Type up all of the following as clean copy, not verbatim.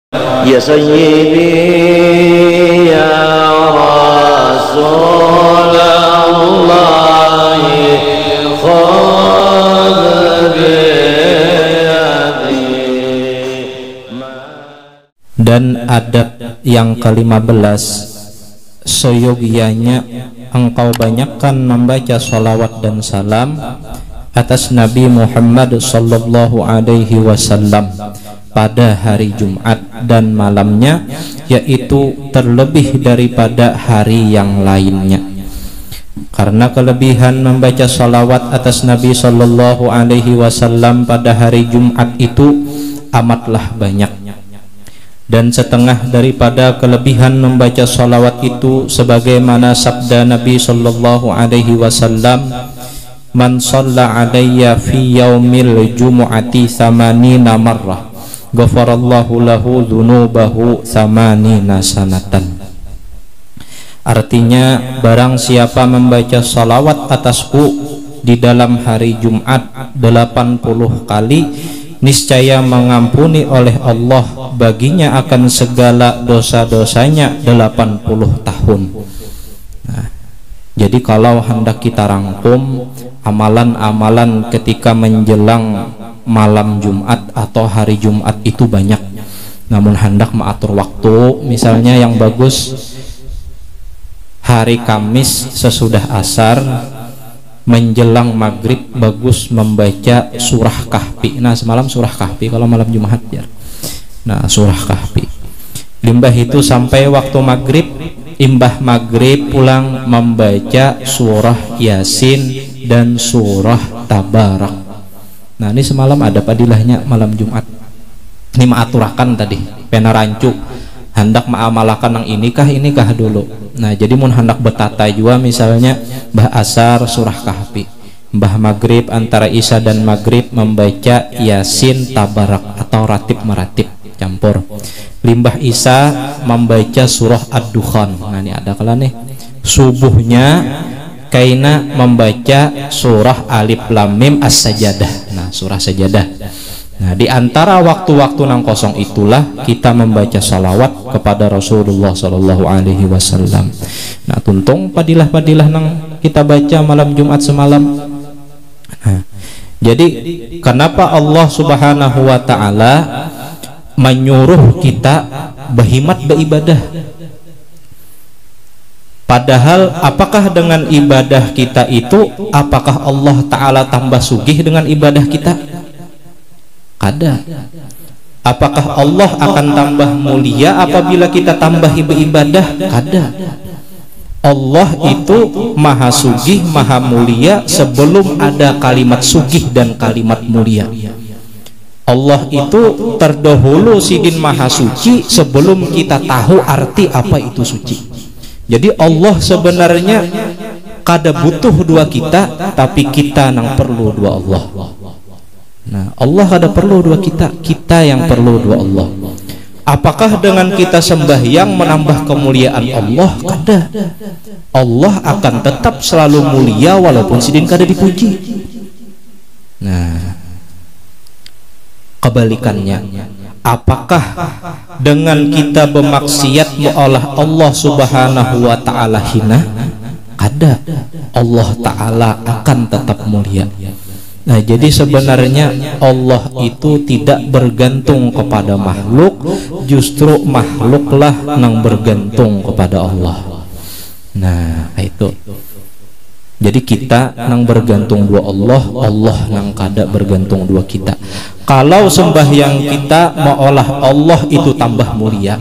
Ya Sayyidi ya Rasulullah, dan adab yang ke-15, seyogianya engkau banyakkan membaca salawat dan salam atas Nabi Muhammad sallallahu alaihi wasallam pada hari Jumat dan malamnya, yaitu terlebih daripada hari yang lainnya. Karena kelebihan membaca salawat atas Nabi sallallahu alaihi wasallam pada hari Jumat itu amatlah banyak. Dan setengah daripada kelebihan membaca salawat itu sebagaimana sabda Nabi sallallahu alaihi wasallam, man shalla alayya fi yaumil jumu'ati thamanina marrah ghafarallahu lahu dzunubahu thamanina sanatan. Artinya, barang siapa membaca salawat atasku di dalam hari Jumat 80 kali, niscaya mengampuni oleh Allah baginya akan segala dosa-dosanya 80 tahun. Nah, jadi kalau hendak kita rangkum amalan-amalan ketika menjelang malam Jumat atau hari Jumat itu banyak. Namun hendak mengatur waktu, misalnya yang bagus hari Kamis sesudah asar menjelang maghrib bagus membaca surah Kahfi. Nah, semalam surah Kahfi, kalau malam Jumat ya. Nah, surah Kahfi. Limbah itu sampai waktu maghrib, imbah maghrib pulang membaca surah Yasin dan surah Tabarak. Nah, ini semalam ada padilahnya malam Jumat. Ini maaturakan tadi, pena rancu. Hendak ma'amalakan yang inikah dulu. Nah, jadi mun hendak betata juga misalnya bah asar surah Kahfi, bah maghrib antara isya dan maghrib membaca Yasin Tabarak atau ratib meratib campur. Limbah isya membaca surah Ad-Dukhan. Nah, ini ada kala nih. Subuhnya kaina membaca surah Alif Lam Mim As-Sajadah. Nah, surah Sajadah. Nah, di antara waktu-waktu nang kosong itulah kita membaca salawat kepada Rasulullah Sallallahu Alaihi Wasallam. Nah, tuntung padilah-padilah nang kita baca malam Jumat semalam. Nah, jadi kenapa Allah Subhanahu Wa Taala menyuruh kita berhimat beribadah? Padahal apakah dengan ibadah kita itu, apakah Allah Ta'ala tambah sugih dengan ibadah kita? Kada. Apakah Allah akan tambah mulia apabila kita tambahi beribadah? Kada. Allah itu maha sugih, maha mulia sebelum ada kalimat sugih dan kalimat mulia. Allah itu terdahulu sidin maha suci sebelum kita tahu arti apa itu suci. Jadi Allah sebenarnya kada butuh dua kita, tapi kita nang perlu dua Allah. Nah, Allah ada perlu dua kita, kita yang perlu dua Allah. Apakah dengan kita sembahyang menambah kemuliaan Allah? Kada. Allah akan tetap selalu mulia walaupun sidin kada dipuji. Nah, kebalikannya, apakah dengan kita bermaksiat mengolah Allah Subhanahu Wa Taala hina? Kada. Allah Taala akan tetap mulia. Nah, jadi sebenarnya Allah itu tidak bergantung kepada makhluk, justru makhluklah yang bergantung kepada Allah. Nah, itu. Jadi kita nang bergantung dua Allah, Allah nang kada bergantung dua kita. Kalau sembahyang kita mengolah Allah itu tambah mulia.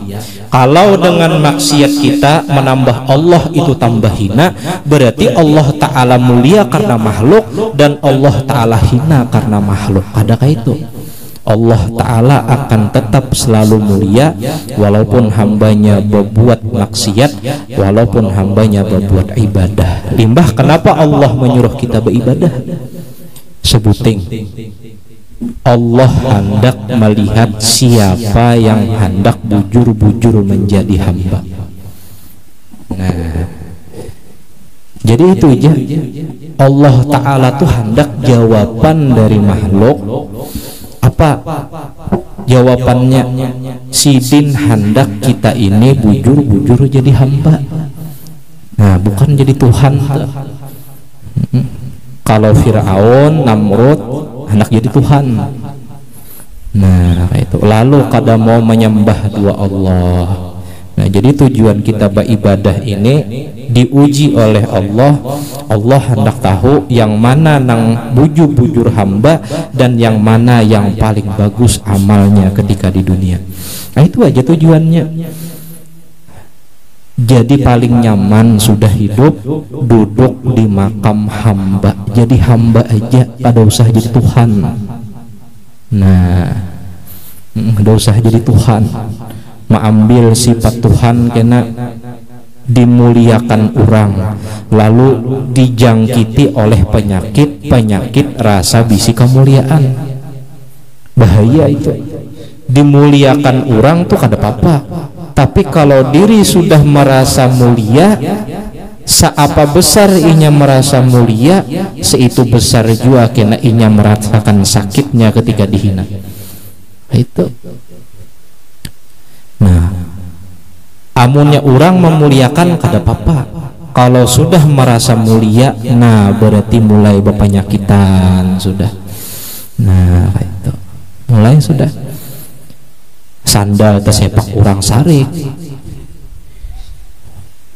Kalau dengan maksiat kita menambah Allah itu tambah hina, berarti Allah Ta'ala mulia karena makhluk dan Allah Ta'ala hina karena makhluk. Adakah itu? Allah Ta'ala akan tetap selalu mulia walaupun hambanya berbuat maksiat, walaupun hambanya berbuat ibadah. Limbah kenapa Allah menyuruh kita beribadah? Sebuting Allah hendak melihat siapa yang hendak bujur-bujur menjadi hamba. Nah, jadi itu aja. Allah Ta'ala tuh hendak jawaban dari makhluk apa? Jawabannya, sidin hendak kita ini bujur-bujur jadi hamba. Nah, bukan jadi Tuhan. Kalau Fir'aun, Namrud hendak jadi Tuhan. Nah, itu. Lalu kada mau menyembah dua Allah. Nah, jadi tujuan kita beribadah ini diuji oleh Allah. Allah hendak tahu yang mana nang bujur-bujur hamba dan yang mana yang paling bagus amalnya ketika di dunia. Nah, itu aja tujuannya. Jadi paling nyaman sudah hidup duduk di makam hamba. Jadi hamba aja, kada usah jadi Tuhan. Nah, kada usah jadi Tuhan. Mengambil sifat Tuhan kena dimuliakan orang, lalu dijangkiti oleh penyakit rasa bisi kemuliaan. Bahaya itu. Dimuliakan orang tuh kada apa-apa, tapi kalau diri sudah merasa mulia, seapa besar inya merasa mulia, seitu besar juga kena inya merasakan sakitnya ketika dihina. Itu. Nah, amunnya orang memuliakan kada apa-apa. Kalau sudah merasa mulia, nah berarti mulai berpenyakitan sudah. Nah, itu mulai sudah. Sandal tersepak orang sarik.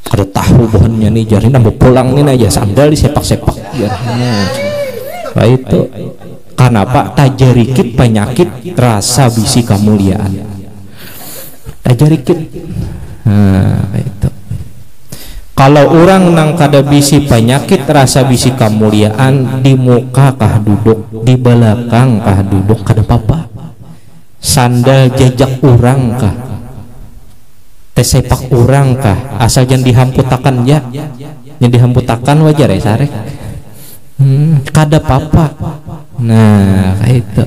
Kada tahu bahannya nih, jari nambah pulang nih aja sandal disepak-sepak. Nah, itu kenapa tajarikit penyakit rasa bisi kemuliaan. Tajarikit. Nah, itu. Kalau orang nang kada bisi penyakit rasa bisi kemuliaan, di muka kah duduk, di belakang kah duduk, kada apa-apa. Sandal jejak orang kah, tesepak orang kah, asal jangan dihamputakan ya, yang dihamputakan wajar ya sarek. Kada apa-apa. Nah, itu.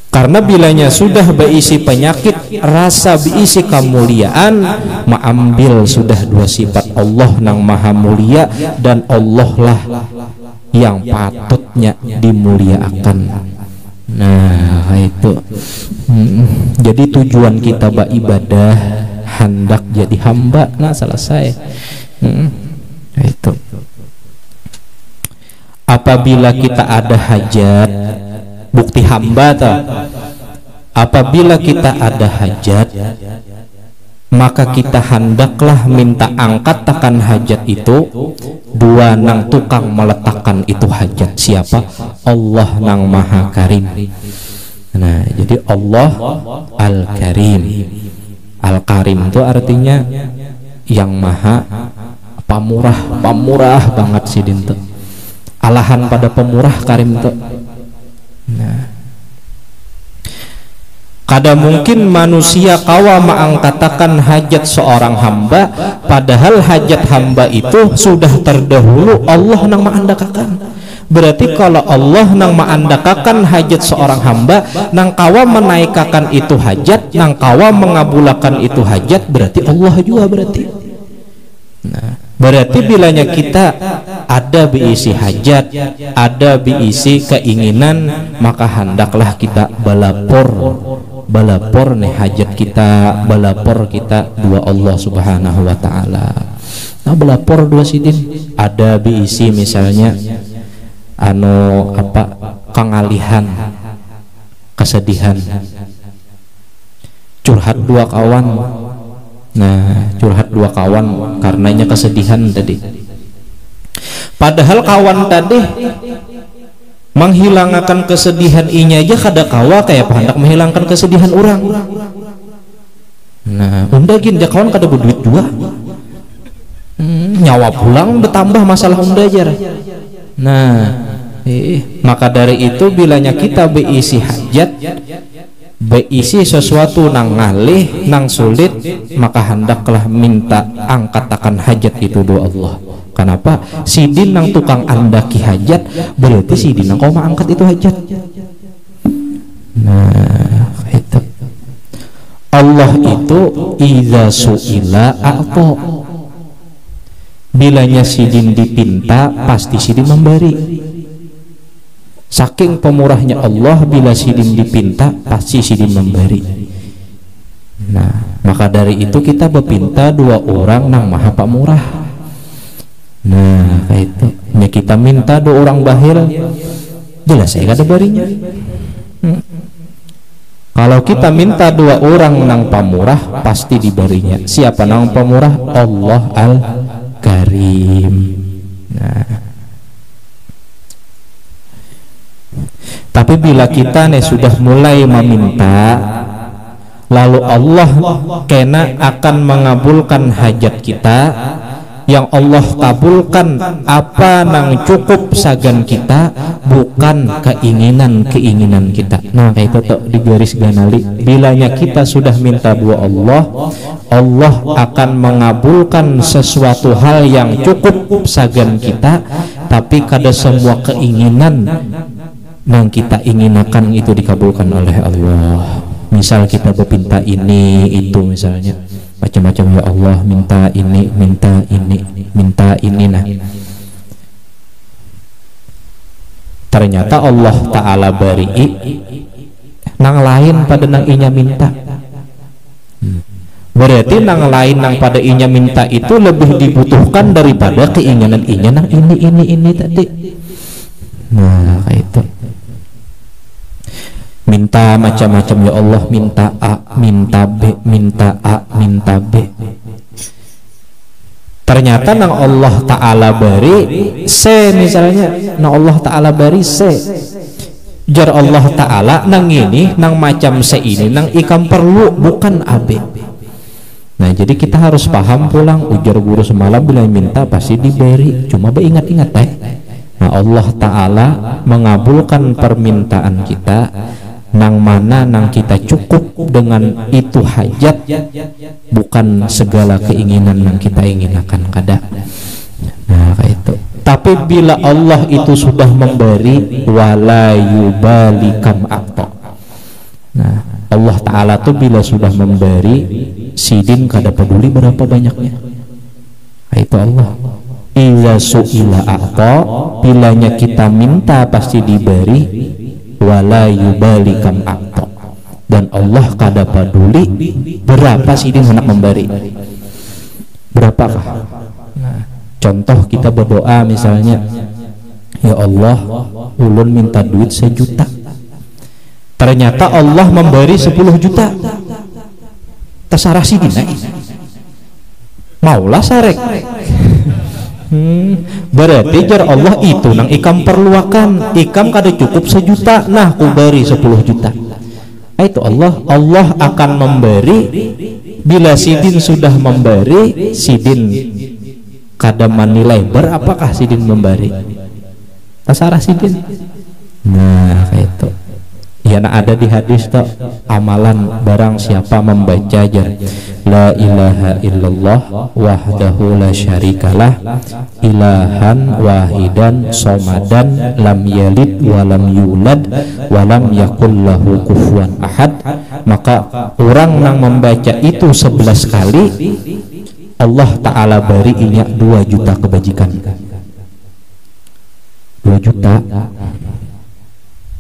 Karena bilanya sudah berisi penyakit rasa berisi kemuliaan, mengambil sudah dua sifat Allah nang maha mulia, dan Allah lah yang patutnya dimuliakan. Nah, itu. Jadi tujuan kita beribadah hendak jadi hamba. Nah, selesai. Itu. Apabila kita ada hajat, bukti hamba tak? Apabila kita ada hajat, maka kita hendaklah minta angkat takan hajat itu. Dua nang tukang meletakkan itu hajat siapa? Allah nang maha karim. Nah, jadi Allah Al-Karim. Al-Karim itu artinya yang maha pamurah banget si dintu. Alahan pada pemurah karim itu. Nah, kada mungkin manusia kawa mengangkatakan hajat seorang hamba, padahal hajat hamba itu sudah terdahulu Allah nang mengandakakan. Berarti kalau Allah nang mengandakakan hajat seorang hamba, nang kawa menaikakan itu hajat, nang kawa mengabulakan itu hajat, berarti Allah juga berarti. Nah, berarti bilanya kita ada berisi hajat, ada berisi keinginan, maka hendaklah kita balapor nih hajat kita, balapor kita dua Allah Subhanahu wa taala. Nah, balapor dua sidin, ada berisi misalnya kengalihan, kesedihan, curhat dua kawan. Nah, curhat dua kawan karenanya kesedihan tadi. Padahal kawan tadi menghilangkan kesedihan inya aja kada kawa kayak hendak menghilangkan kesedihan orang. Nah, unda gin kawan kada berduit juga. Nyawa pulang bertambah masalah unda aja. Nah, maka dari itu bilanya kita berisi hajat, berisi sesuatu nang ngalih, nang sulit, maka hendaklah minta angkatakan hajat itu doa Allah. Kenapa? Sidin nang tukang andaki hajat, berarti sidin nang kau angkat itu hajat. Nah, itu Allah itu idza su'ila a'ta. Bilanya sidin dipinta, pasti sidin memberi. Saking pemurahnya Allah, bila sidin dipinta pasti sidin memberi. Nah, maka dari itu kita berpinta dua orang nang maha pamurah. Nah, kayak itu. Ya kita minta dua orang bahil, jelas saya kada barinya. Kalau kita minta dua orang nang pamurah pasti diberinya. Siapa nang pamurah? Allah Al-Karim. Nah, tapi bila kita nih sudah mulai meminta, lalu Allah kena akan mengabulkan hajat kita. Yang Allah kabulkan apa nang cukup sagan kita, bukan keinginan kita. Nah, kayak itu tuh di garis ganali. Bilanya kita sudah minta dua Allah, Allah akan mengabulkan sesuatu hal yang cukup sagan kita, tapi kada semua keinginan yang kita inginakan itu dikabulkan oleh Allah. Misal kita berpinta ini itu misalnya macam-macam, ya Allah minta ini, minta ini. Nah, ternyata Allah Ta'ala bari nang lain pada nang inya minta. Berarti nang lain nang pada inya minta itu lebih dibutuhkan daripada keinginan inya nang ini tadi. Nah, kayak itu. Minta macam-macam, ya Allah minta A, minta B, minta A, minta B. Ternyata nang Allah Ta'ala bari C misalnya, nang Allah Ta'ala bari C. Jar Allah Ta'ala nang ini, nang macam C ini, nang ikam perlu bukan AB. Nah, jadi kita harus paham pulang. Ujar guru semalam bila minta pasti diberi. Cuma ingat-ingat Nah, Allah Ta'ala mengabulkan permintaan kita nang mana nang kita cukup dengan itu hajat, bukan segala keinginan yang kita inginakan kada. Nah, kayak itu. Tapi bila Allah itu sudah memberi, wala yubali kam a'ta. Nah, Allah Ta'ala tuh bila sudah memberi, sidin kada peduli berapa banyaknya. Nah, itu Allah. Iza su'ila a'ta, bilanya kita minta pasti diberi, wala yubali kam a'ta. Dan Allah kada peduli berapa sidin hendak memberi. Berapakah? Nah, contoh kita berdoa misalnya, ya Allah ulun minta duit 1 juta. Ternyata Allah memberi 10 juta. Terserah sidin maulah sarek. Berarti jar Allah itu nang ikam perluakan, ikam kada cukup 1 juta, nah ku beri 10 juta. Itu Allah akan memberi. Bila sidin sudah memberi, sidin kada menilai berapakah sidin memberi, terserah sidin. Nah, kayak itu. Ya, nah ada di hadis toh, amalan barang siapa membaca jar la ilaha illallah wahdahu la syarikalah ilahan wahidan somadan lam yalid walam yulad walam yakul lahu kufuwan ahad, maka orang yang membaca itu 11 kali Allah Ta'ala berinya 2 juta kebajikan. 2 juta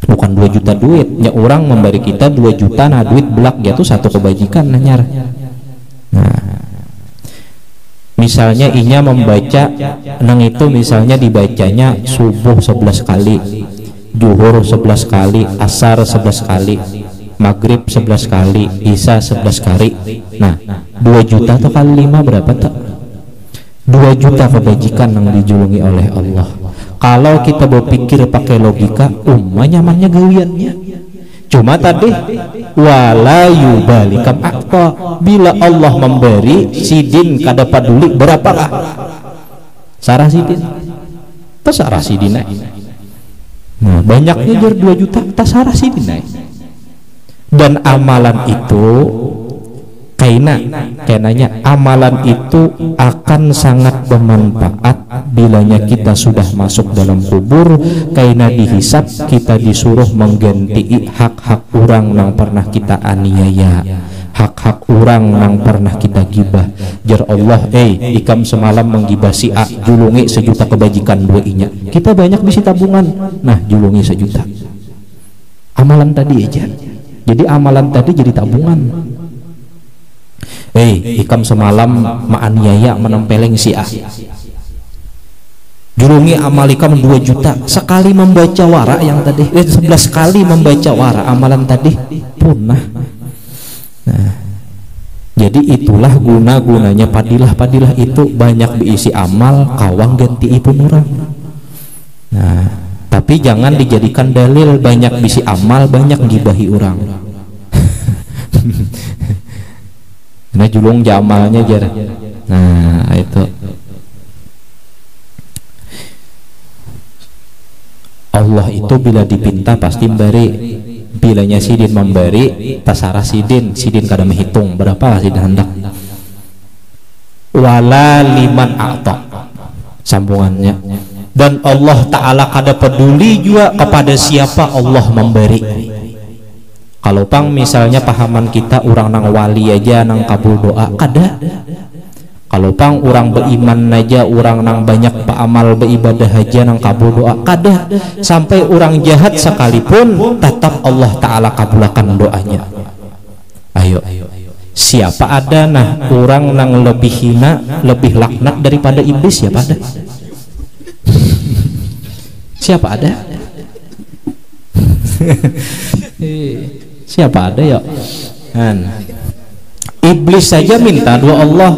bukan 2 juta duit ya, orang memberi kita 2 juta, nah duit belak jatuh 1 kebajikan nanyar. Nah, misalnya inya membaca nang itu misalnya dibacanya subuh 11 kali, zuhur 11 kali, asar 11 kali, maghrib 11 kali, isya 11 kali. Nah, 2 juta tuh kali 5 berapa tuh? 2 juta kebajikan yang dijulungi oleh Allah. Kalau kita berpikir pakai logika, nyamannya gawiannya. Cuma tadi wala yubali kam a'ta, bila Allah memberi sidin kada peduli berapakah sarah sidin, terserah sidin. Nah, banyaknya jar 2 juta terserah sidin. Dan amalan itu kainanya amalan itu akan sangat bermanfaat bilanya kita sudah masuk dalam kubur, kaina dihisap kita disuruh mengganti hak-hak orang yang pernah kita aniaya, hak-hak orang nang pernah kita gibah. Jar Allah, ikam semalam menggibah si A, julungi 1 juta kebajikan 2 inya. Kita banyak bisi tabungan, nah julungi 1 juta. Amalan tadi aja. Jadi amalan tadi jadi tabungan. Ikam semalam maaniaya menempeleng si A, julungi amal ikam 2 juta. Sekali membaca wara yang tadi 11 kali membaca wara, amalan tadi punah. Nah, jadi itulah guna-gunanya padilah itu banyak diisi amal kawang ganti ipun orang. Nah, tapi jangan dijadikan dalil banyak bisi amal banyak gibahi orang. Nah, julung jamalnya jar. Nah, itu Allah itu bila dipinta pasti memberi. Bilanya sidin memberi, tasarah sidin kada menghitung berapa sidin hendak. Wala liman a'ta, sambungannya. Dan Allah Ta'ala kada peduli juga kepada siapa Allah memberi. Kalau pang misalnya pahaman kita orang nang wali aja nang kabul doa kada. Kalau pang orang beriman aja, orang nang banyak amal beribadah aja nang kabul doa kada. Sampai orang jahat sekalipun tetap Allah Ta'ala kabulkan doanya. Ayo, siapa ada nah orang nang lebih hina, lebih laknat daripada iblis? Siapa ada? Siapa ada? Siapa ada ya? Iblis saja minta doa Allah.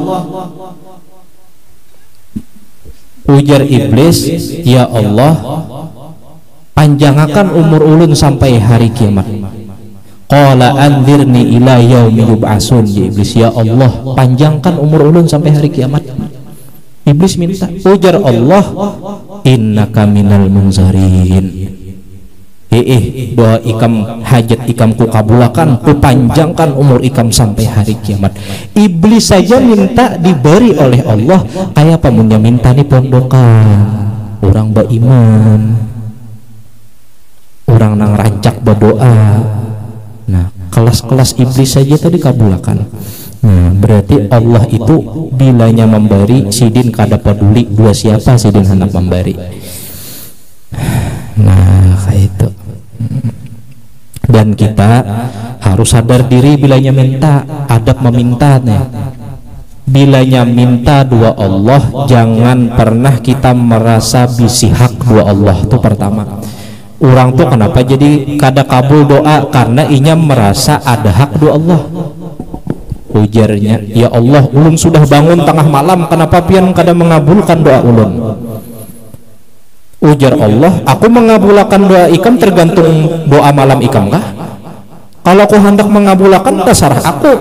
Ujar iblis, ya Allah, panjangkan umur ulun sampai hari kiamat. Qala anzirni ila yaumi yub'atsun. Ya iblis, ya Allah, panjangkan umur ulun sampai hari kiamat. Iblis minta. Ujar Allah, innaka minal munzarin. Doa ikam hajat ikam ku kabulakan, ku panjangkan umur ikam sampai hari kiamat. Iblis saja minta diberi oleh Allah, kayak pamunnya minta di pondokan orang beriman, orang nang rancak berdoa. Nah, kelas-kelas iblis saja tadi kabulakan. Nah, berarti Allah itu bilanya memberi, sidin kada peduli dua siapa sidin hendak memberi. Nah, kayak itu. Dan kita harus sadar diri bilanya minta, adab meminta nih. Bilanya minta dua Allah, jangan pernah kita merasa bisi hak dua Allah. Itu pertama. Orang tuh kenapa jadi kada kabul doa? Karena inya merasa ada hak dua Allah. Ujarnya, ya Allah, ulun sudah bangun tengah malam, kenapa pian kada mengabulkan doa ulun? Ujar Allah, aku mengabulkan doa ikam tergantung doa malam ikam kah? Kalau aku hendak mengabulkan terserah aku,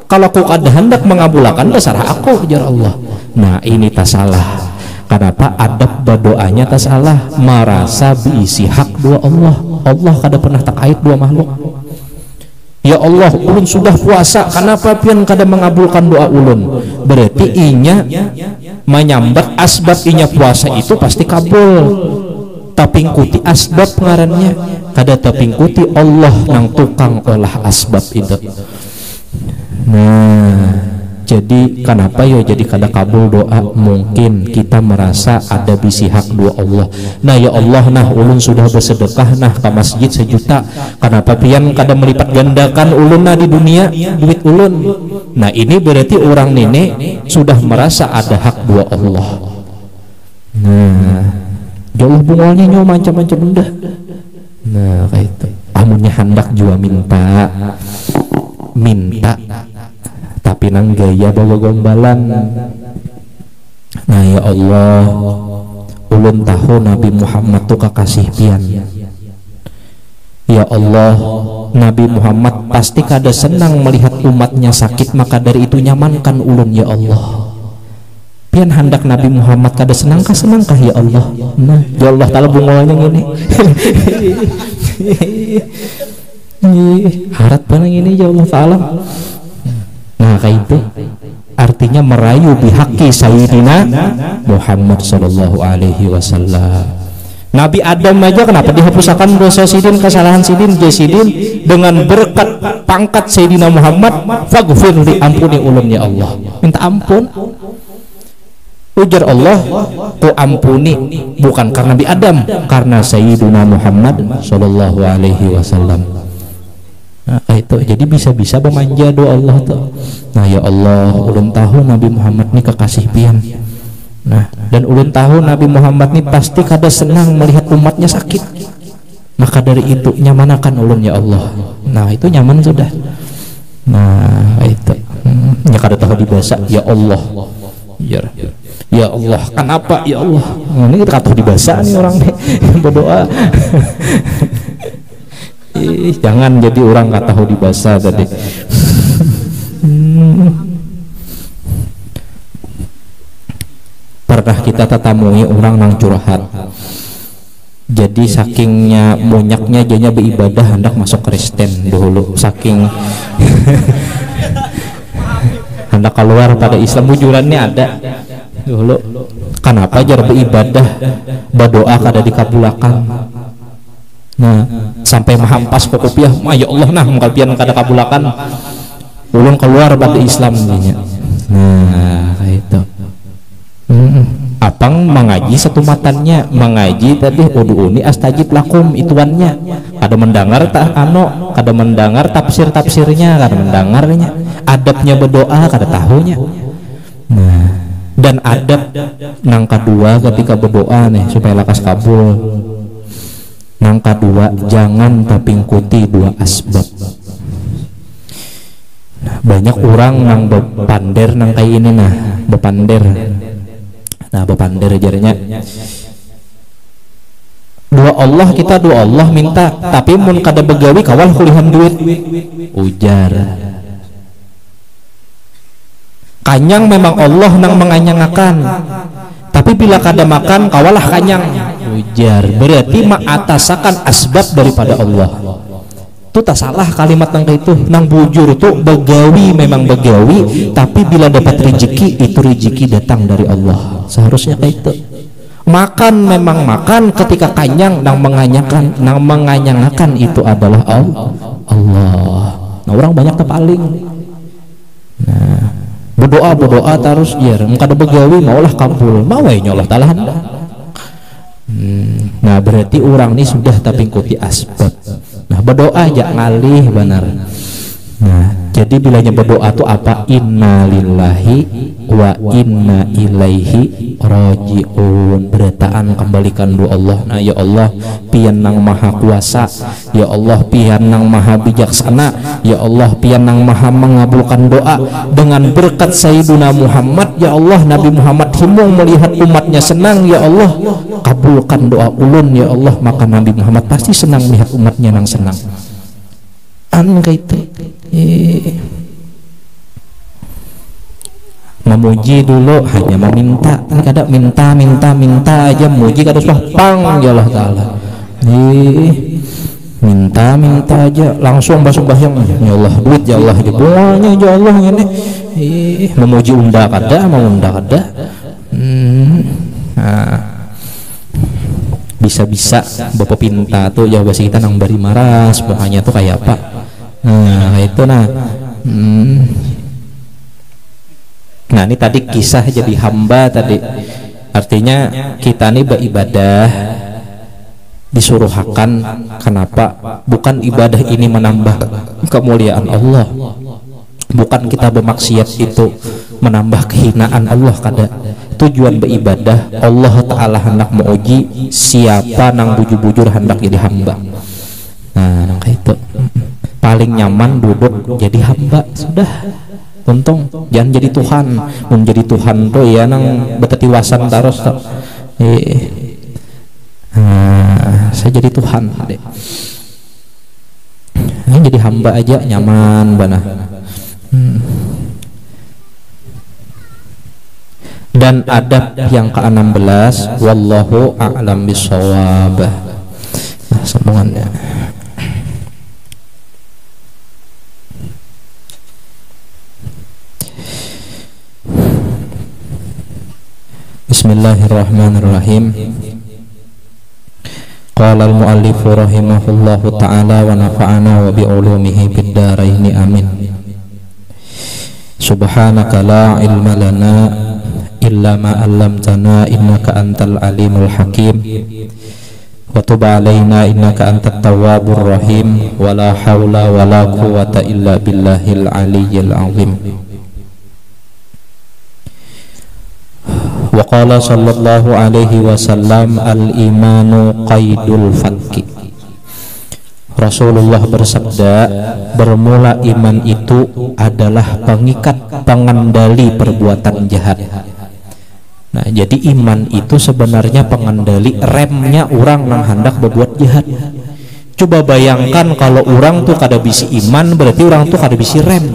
kalau aku kada hendak mengabulkan terserah aku. Ujar Allah. Nah, ini tak salah. Kenapa adab berdoanya tak salah? Merasa diisi hak dua Allah. Allah kada pernah terkait dua makhluk. Ya Allah, ulun sudah puasa, kenapa pian kada mengabulkan doa ulun? Berarti inya menyambat asbab inya puasa itu pasti kabul. Tapingkuti asbab ngarannya, kada tapingkuti Allah nang tukang olah asbab itu. Nah, jadi kenapa ya jadi kada kabul doa? Mungkin kita merasa ada bisi hak dua Allah. Nah, ya Allah, nah ulun sudah bersedekah nah ke masjid 1 juta, kenapa pian kada melipat gandakan ulun nah di dunia duit ulun? Nah, ini berarti orang nenek sudah merasa ada hak dua Allah. Nah, jauh bungolnya nyawa macam-macam dah. Nah, kayak itu. Amunnya hendak juga minta tapi nang gaya bawa gombalan. Nah, ya Allah, ulun tahu Nabi Muhammad tuh kekasih pian. Ya Allah, Nabi Muhammad pasti kada senang melihat umatnya sakit, maka dari itu nyamankan ulun ya Allah. Pian hendak Nabi Muhammad kada senangkah ya Allah. Nah, ya Allah taala bungolnya gini. Harap banget ini ya Allah taala. Nah, kayak itu artinya merayu bihaqi sayyidina Muhammad sallallahu alaihi wasallam. Nabi Adam aja kenapa dihapuskan dosa sidin, kesalahan sidin, jasidin dengan berkat pangkat Sayyidina Muhammad, faghfir li, ampuni ulun ya Allah. Minta ampun. Ujar Allah, ku ampuni bukan karena Nabi Adam, karena Sayyidina Muhammad sallallahu alaihi wasallam. Nah, itu jadi bisa-bisa bermanja doa Allah tuh. Nah ya Allah, ulun tahu Nabi Muhammad ini kekasih pian. Nah, dan ulun tahu Nabi Muhammad ini pasti kada senang melihat umatnya sakit. Maka dari itu nyamanakan ulun ya Allah. Nah, itu nyaman sudah. Nah, itu. Ya kada tahu dibahasa ya Allah. Ya Allah, kenapa ya Allah? Ini kita tahu dibahasa nih orang nih berdoa. Jangan jadi orang kata tahu dibahasa tadi. Pernah kita tatamui orang nang curhat. Jadi sakingnya monyaknya jadinya beribadah hendak masuk Kristen dulu, saking hendak keluar pada Islam. Bujurannya ada dulu. Kenapa jar beribadah berdoa kada dikabulakan. Nah, sampai mahampas ke kopiah, ya Allah nah mengkapian kada kabulakan. Ulun keluar pada Islam nya. Nah, itu. Apang mengaji satu matannya, mengaji tadi uduuni astajib lakum ituannya. Kada mendengar kada mendengar tafsirnya, kada mendengarnya. Adabnya berdoa kada tahunya. Nah, dan adab nang kedua ketika berdoa nih supaya lakas kabul. Nang kedua, jangan tapingkuti dua asbab. Nah, banyak orang nang bepander nang kayak ini nah, bepander. Nah, bepander jarnya. Dua Allah kita dua Allah minta, tapi mun kada begawi kawal kulihan duit. Ujar. Kanyang memang Allah nang menganyangakan. Tapi bila kada makan kawalah kanyang. Ujar. Berarti mengatasakan asbab daripada Allah. Itu tak salah kalimat nang itu. Nang bujur itu begawi memang begawi, tapi bila dapat rezeki itu rezeki datang dari Allah. Seharusnya kayak itu. Makan memang makan, ketika kanyang nang menganyangakan itu adalah Allah. Nah, orang banyak terpaling. Nah, berdoa terus jar kada begawi maulah kabul mau Allah taala. Nah, berarti orang ini sudah tapingkuti asbab. Nah, berdoa aja ngalih benar. Nah, jadi bilanya berdoa itu apa? Inna lillahi wa inna ilaihi raji'un. Berataan kembalikan doa Allah. Nah, ya Allah pian nang maha kuasa, ya Allah pian nang maha bijaksana, ya Allah pian nang maha mengabulkan doa. Dengan berkat Sayyidina Muhammad, ya Allah Nabi Muhammad himung melihat umatnya senang, ya Allah kabulkan doa ulun ya Allah. Maka Nabi Muhammad pasti senang melihat umatnya nang senang. Itu memuji dulu hanya meminta, kada minta aja muji kada usah pang ya Allah taala. Minta aja langsung sembahyang ya Allah duit ya Allah dibunganya ya Allah ini. Memuji unda kada, mau unda kada. Nah, bisa-bisa bapak pinta tuh ya bahasa kita nang bari maras bahanya tuh kayak apa. Nah, itu nah. Nah, ini tadi kisah jadi hamba tadi. Artinya kita ini beribadah disuruh akan kenapa? Bukan ibadah ini menambah kemuliaan Allah. Bukan kita bermaksiat itu menambah kehinaan Allah kada. Tujuan beribadah Allah Ta'ala hendak menguji siapa nang bujur-bujur hendak jadi hamba. Nah, nang itu paling nyaman duduk jadi hamba sudah. Untung jangan jadi Tuhan. Menjadi Tuhan tuh ya nang betetiwasan terus. Saya jadi Tuhan deh. Nah, jadi hamba aja nyaman bana. Dan adab yang ke-16, wallahu a'lam bishawab. Nah, sambungannya. Bismillahirrahmanirrahim. Qala al-muallif rahimahullahu ta'ala wa nafa'ana wa bi'ulumihi bid dharain amin. Subhanaka la ilma lana illa ma 'allamtana innaka antal alimul hakim wa tub 'alaina innaka antat tawwabur rahim wa la haula wa la quwwata illa billahil aliyyil azim. Wa qala sallallahu alaihi wasallam al-imanu qaidul fakki. Rasulullah bersabda, bermula iman itu adalah pengikat, pengendali perbuatan jahat. Nah, jadi iman itu sebenarnya pengendali, remnya orang yang hendak berbuat jahat. Coba bayangkan kalau orang tuh kada bisi iman, berarti orang tuh kada bisi rem.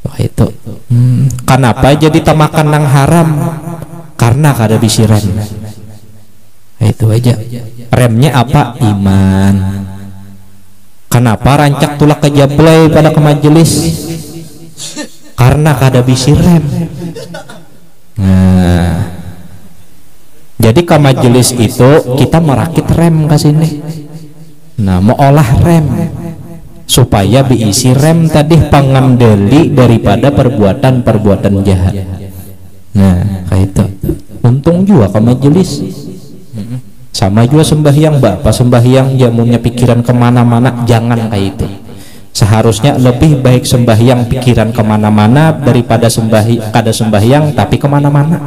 Wah itu kenapa jadi tamakan yang haram? Karena kada bisi rem. Itu aja. Remnya apa? Iman. Kenapa rancak tulak kejablay pada ke majelis? Karena kada bisi rem. Nah, jadi ke majelis itu kita merakit rem ke sini. Nah, mau olah rem supaya diisi rem tadi pengendali daripada perbuatan-perbuatan jahat. Nah, kayak itu. Untung juga ke majelis. Sama juga sembahyang, bapak sembahyang jamunya pikiran kemana-mana, jangan kayak itu. Seharusnya lebih baik sembahyang pikiran kemana-mana daripada kada sembahyang tapi kemana-mana.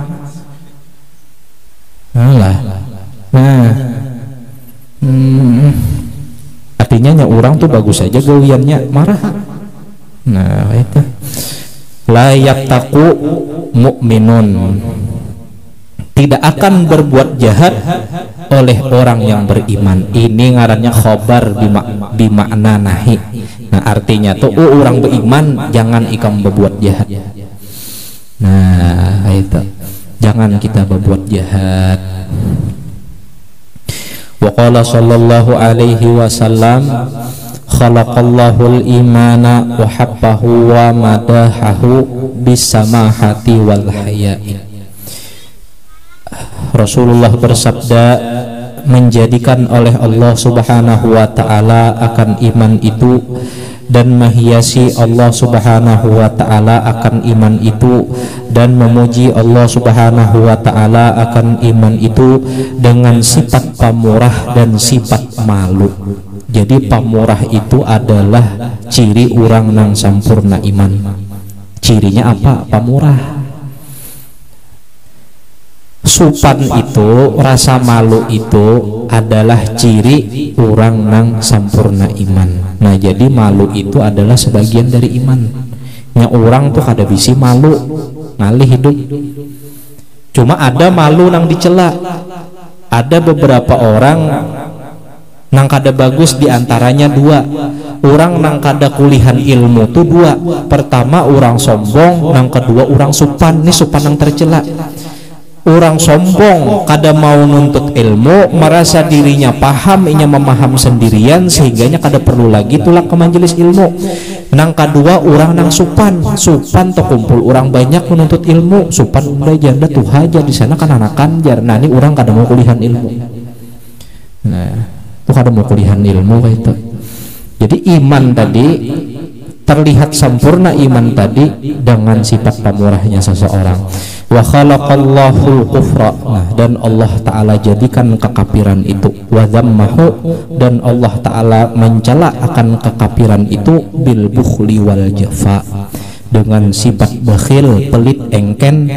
Alah. Nah, artinya orang tuh bagus saja gawiannya marah. Nah itu la yattaqu mu'minun, tidak akan berbuat jahat oleh orang yang beriman. Ini ngarannya khobar bimakna nahi. Nah artinya tuh orang beriman jangan ikam berbuat jahat. Nah itu jangan kita berbuat jahat. Wa qala sallallahu alaihi wasallam khalaqallahul imana wa habbahu wa madahahu bisamahati wal haya'i. Rasulullah bersabda, menjadikan oleh Allah subhanahu wa ta'ala akan iman itu dan menghiasi Allah subhanahu wa ta'ala akan iman itu dan memuji Allah subhanahu wa ta'ala akan iman itu dengan sifat pamurah dan sifat malu. Jadi pamurah itu adalah ciri orang yang sempurna iman. Cirinya apa? Pamurah. Supan itu, rasa malu itu adalah ciri orang yang sempurna iman. Nah jadi malu itu adalah sebagian dari iman. Nya orang tuh kada bisi malu ngalih hidup. Cuma ada malu nang dicela. Ada beberapa orang nang kada bagus, diantaranya dua. Orang nang kada kulihan ilmu tuh dua. Pertama orang sombong, nang kedua orang supan. Ini supan nang tercela. Orang sombong kada mau nuntut ilmu, merasa dirinya paham, inya memaham sendirian sehingganya kada perlu lagi tulak ke majelis ilmu. Nang kedua orang nang supan tuh kumpul orang banyak menuntut ilmu, supan unda janda tuh aja di sana kan anakan jar. Nah ini orang kada mau kulihan ilmu. Nah tuh kada mau kulihan ilmu kayak itu. Jadi iman tadi terlihat sempurna, iman tadi dengan sifat pamurahnya seseorang. Wa khalaqallahu kufra, nah, dan Allah Ta'ala jadikan kekafiran itu, wa dzammahu, dan Allah Ta'ala mencela akan kekafiran itu, bil bukhli wal jafa, dengan sifat bakhil, pelit, engken,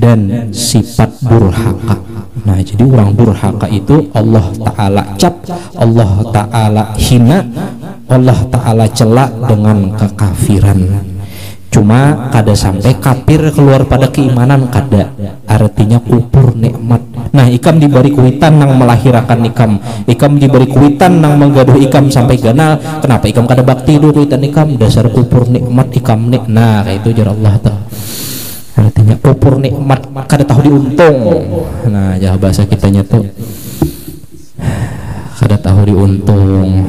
dan sifat durhaka. Nah jadi orang durhaka itu Allah Ta'ala cap, Allah Ta'ala hina, Allah Ta'ala celak dengan kekafiran. Cuma kada sampai kafir keluar pada keimanan, kada, artinya kupur nikmat. Nah ikam diberi kuitan nang melahirkan ikam diberi kuitan nang menggaduh ikam sampai ganal. Kenapa ikam kada bakti dulu kuitan ikam? Dasar kupur nikmat ikam nik. Nah kayak itu jar Allah tuh. Artinya kupur nikmat kada tahu diuntung. Nah ya bahasa kitanya tuh kada tahu diuntung.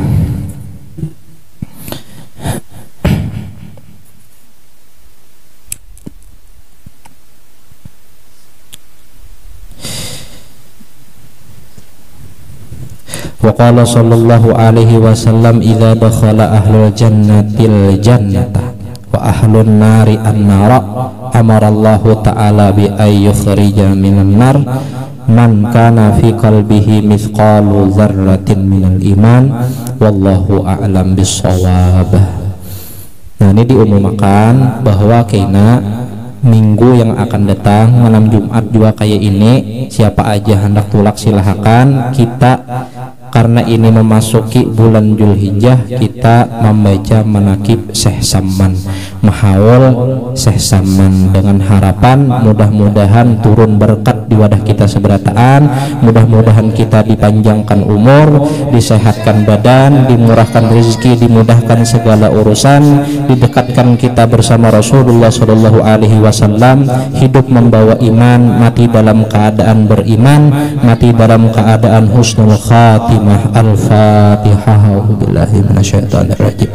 Wa qala sallallahu alaihi wasallam idza dakhala ahlul jannatil jannata wa ahlun nari an-nara amara Allah ta'ala bi ay yukhrija minan nar man kana fi qalbihi mithqalu dzarratin minal iman wallahu a'lam bissawab. Nah, ini diumumkan bahwa kena minggu yang akan datang malam Jumat juga kayak ini, siapa aja hendak tulak silahkan. Kita karena ini memasuki bulan Zulhijjah, kita membaca manakib Syekh Samman, mahaul Syekh Samman, dengan harapan mudah-mudahan turun berkat di wadah kita seberataan, mudah-mudahan kita dipanjangkan umur, disehatkan badan, dimurahkan rezeki, dimudahkan segala urusan, didekatkan kita bersama Rasulullah Shallallahu Alaihi Wasallam, hidup membawa iman, mati dalam keadaan beriman, mati dalam keadaan husnul khatimah. Al-Fatihah. A'udzubillahi minasyaitonir rajim.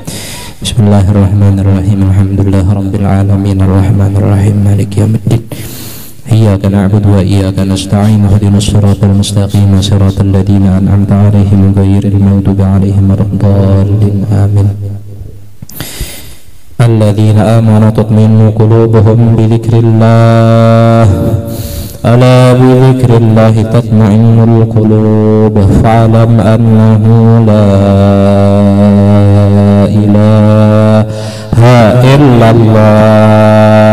Bismillahirrahmanirrahim. Alhamdulillahirabbil alamin arrahmanir rahim maliki yaumiddin. Iyyaka na'budu wa iyyaka nasta'in ihdinas siratal mustaqim siratal ladzina an'amta 'alaihim ghairil maghdubi 'alaihim waladdallin. Amin. Alladzina amanu tatma'innu qulubuhum bi dzikrillah. Ala bi dzikrillahi tatma'innul qulub fa'lam annahu la ilaha illallah